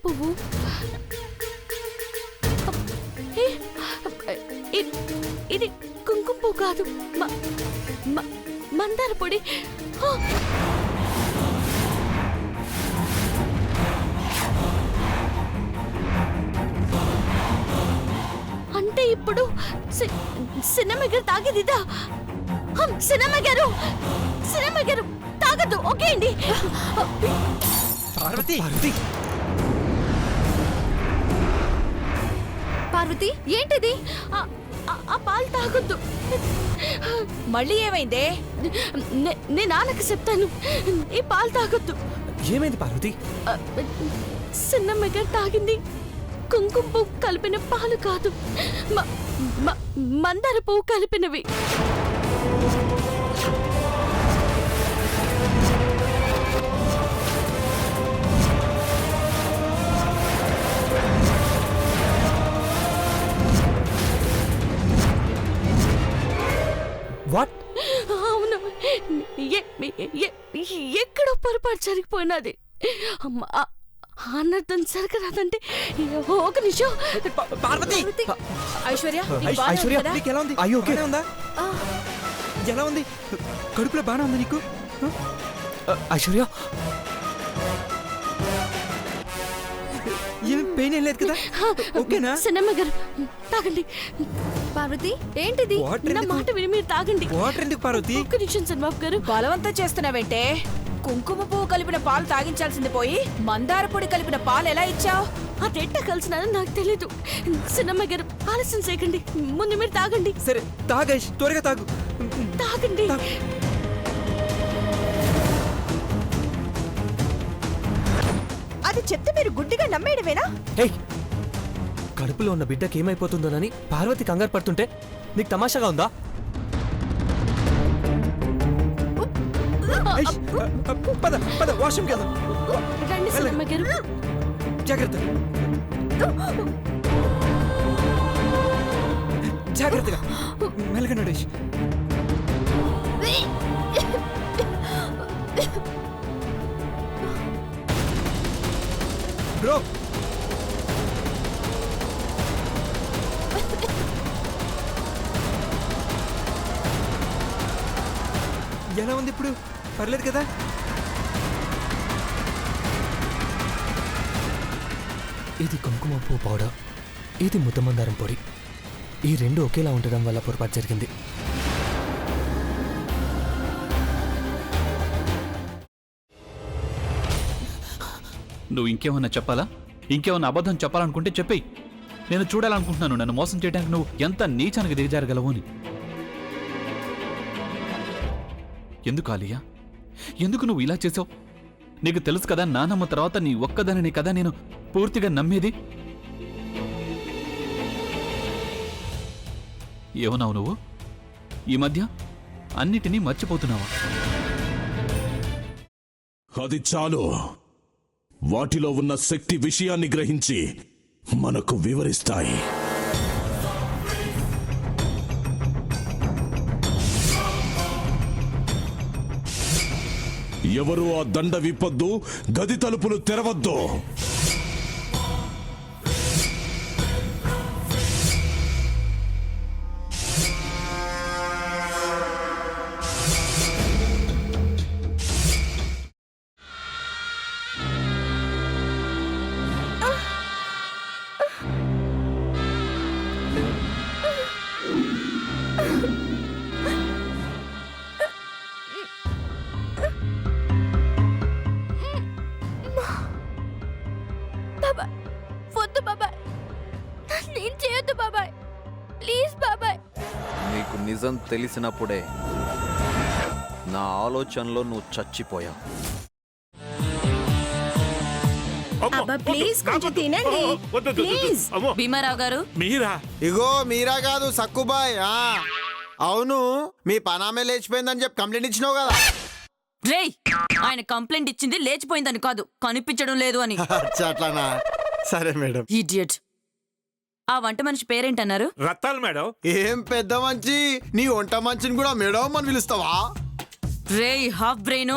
పువ్వు. ఇది కుంకుమ పువ్వు కాదు, మందార పొడి. అంటే ఇప్పుడు సినిమా గారు తాగేదిదా? సినిమా గారు తాగద్దు. ఓకే అండి. పార్వతి ఏంటిది? ఆ పాలు తాగొద్దు. మళ్ళీ ఏమైందే? నేను నాన్నకి చెప్తాను. ఈ పాలు తాగొద్దు. ఏమైంది పార్వతి? సిన్నమ్మ గారు తాగింది కుంకుమ పువ్వు కలిపిన పాలు కాదు, మందార పువ్వు కలిపినవి. అవును, ఎక్కడో పొరపాటు జరిగిపోయినది. అన్నర్థం జరగరాదంటే ఒక నిమిషం. ఐశ్వర్య ఎలా ఉంది? కడుపులో బాగా ఉంది నీకు? ఐశ్వర్య ఏం పెయిన్ ఏం లేదు కదా? ఓకేనా? సినిమా గారు తాగండి. పార్వతి ఏంటిది? నా మాట విని మీరు తాగండి. వాటర్ ఎందుకు పార్వతి? ఒక్క నిమిషం చంద్రబాబు గారు. బలవంతం చేస్తున్నావేంటే? కుంకుమ పువ్వు కలిపిన పాలు తాగించాల్సింది పోయి మందార పొడి కలిపిన పాలు ఎలా ఇచ్చావు? అదెట్ట కలిసినారో నాకు తెలీదు. సినిమా గారు ఆలస్యం చేయకండి, ముందు మీరు తాగండి. సరే తాగేష్, త్వరగా తాగు. తాగండి. అది చెప్తే మీరు గుడ్డిగా నమ్మేయడమేనా? కడుపులో ఉన్న బిడ్డకి ఏమైపోతుందోనని పార్వతి కంగారు పడుతుంటే నీకు తమాషాగా ఉందా? పద పద, వాష్రూమ్కి వెళ్దాం. రండి సినిమా గారు. జాగ్రత్త, జాగ్రత్తగా, మెల్లగా నడేష్. బ్రో, ఎలా ఉంది ఇప్పుడు? పర్లేదు కదా? ఇది కుంకుమ పువ్వు పౌడర్, ఇది ముద్దమందారం పొడి. ఈ రెండు ఒకేలా ఉండడం వల్ల పొరపాటు జరిగింది. నువ్వు ఇంకేమన్నా చెప్పాలా? ఇంకేమన్నా అబద్ధం చెప్పాలనుకుంటే చెప్పేయి. నేను చూడాలనుకుంటున్నాను నన్ను మోసం చేయడానికి నువ్వు ఎంత నీచానికి దిగజారగలవు అని. ఎందుకు ఆలియా, ఎందుకు నువ్వు ఇలా చేసావు? నీకు తెలుసు కదా నానమ్మ తర్వాత నీ ఒక్కదానిని కదా నేను పూర్తిగా నమ్మేది. ఏమన్నావు నువ్వు? ఈ మధ్య అన్నిటినీ మర్చిపోతున్నావా? అది చాలు. వాటిలో ఉన్న శక్తి విషయాన్ని గ్రహించి మనకు వివరిస్తాయి. ఎవరు ఆ దండ విప్పొద్దు, గది తలుపులు తెరవద్దు. నీకు నిజం తెలిసినప్పుడే నా ఆలోచనలో నువ్వు చచ్చిపోయావు. భీమారావు గారు, మీరా? ఇగో మీరా కాదు, సక్కుబాయ్. అవును, మీ పనామే లేచిపోయిందని చెప్పి కంప్లైంట్ ఇచ్చినావు కదా. రేయ్, ఆయన కంప్లైంట్ ఇచ్చింది లేచిపోయిందని కాదు, కనిపించడం లేదు అని. అట్లానా? సరే మేడం. ఇడియట్. ఆ వంట మనిషి పేరేంటన్నారు? రత్తాలు మేడం. ఏం పెద్ద మంచి, నీ వంట మంచిని కూడా మేడం అని పిలుస్తావా? రేయ్ హాఫ్ బ్రెయిన్,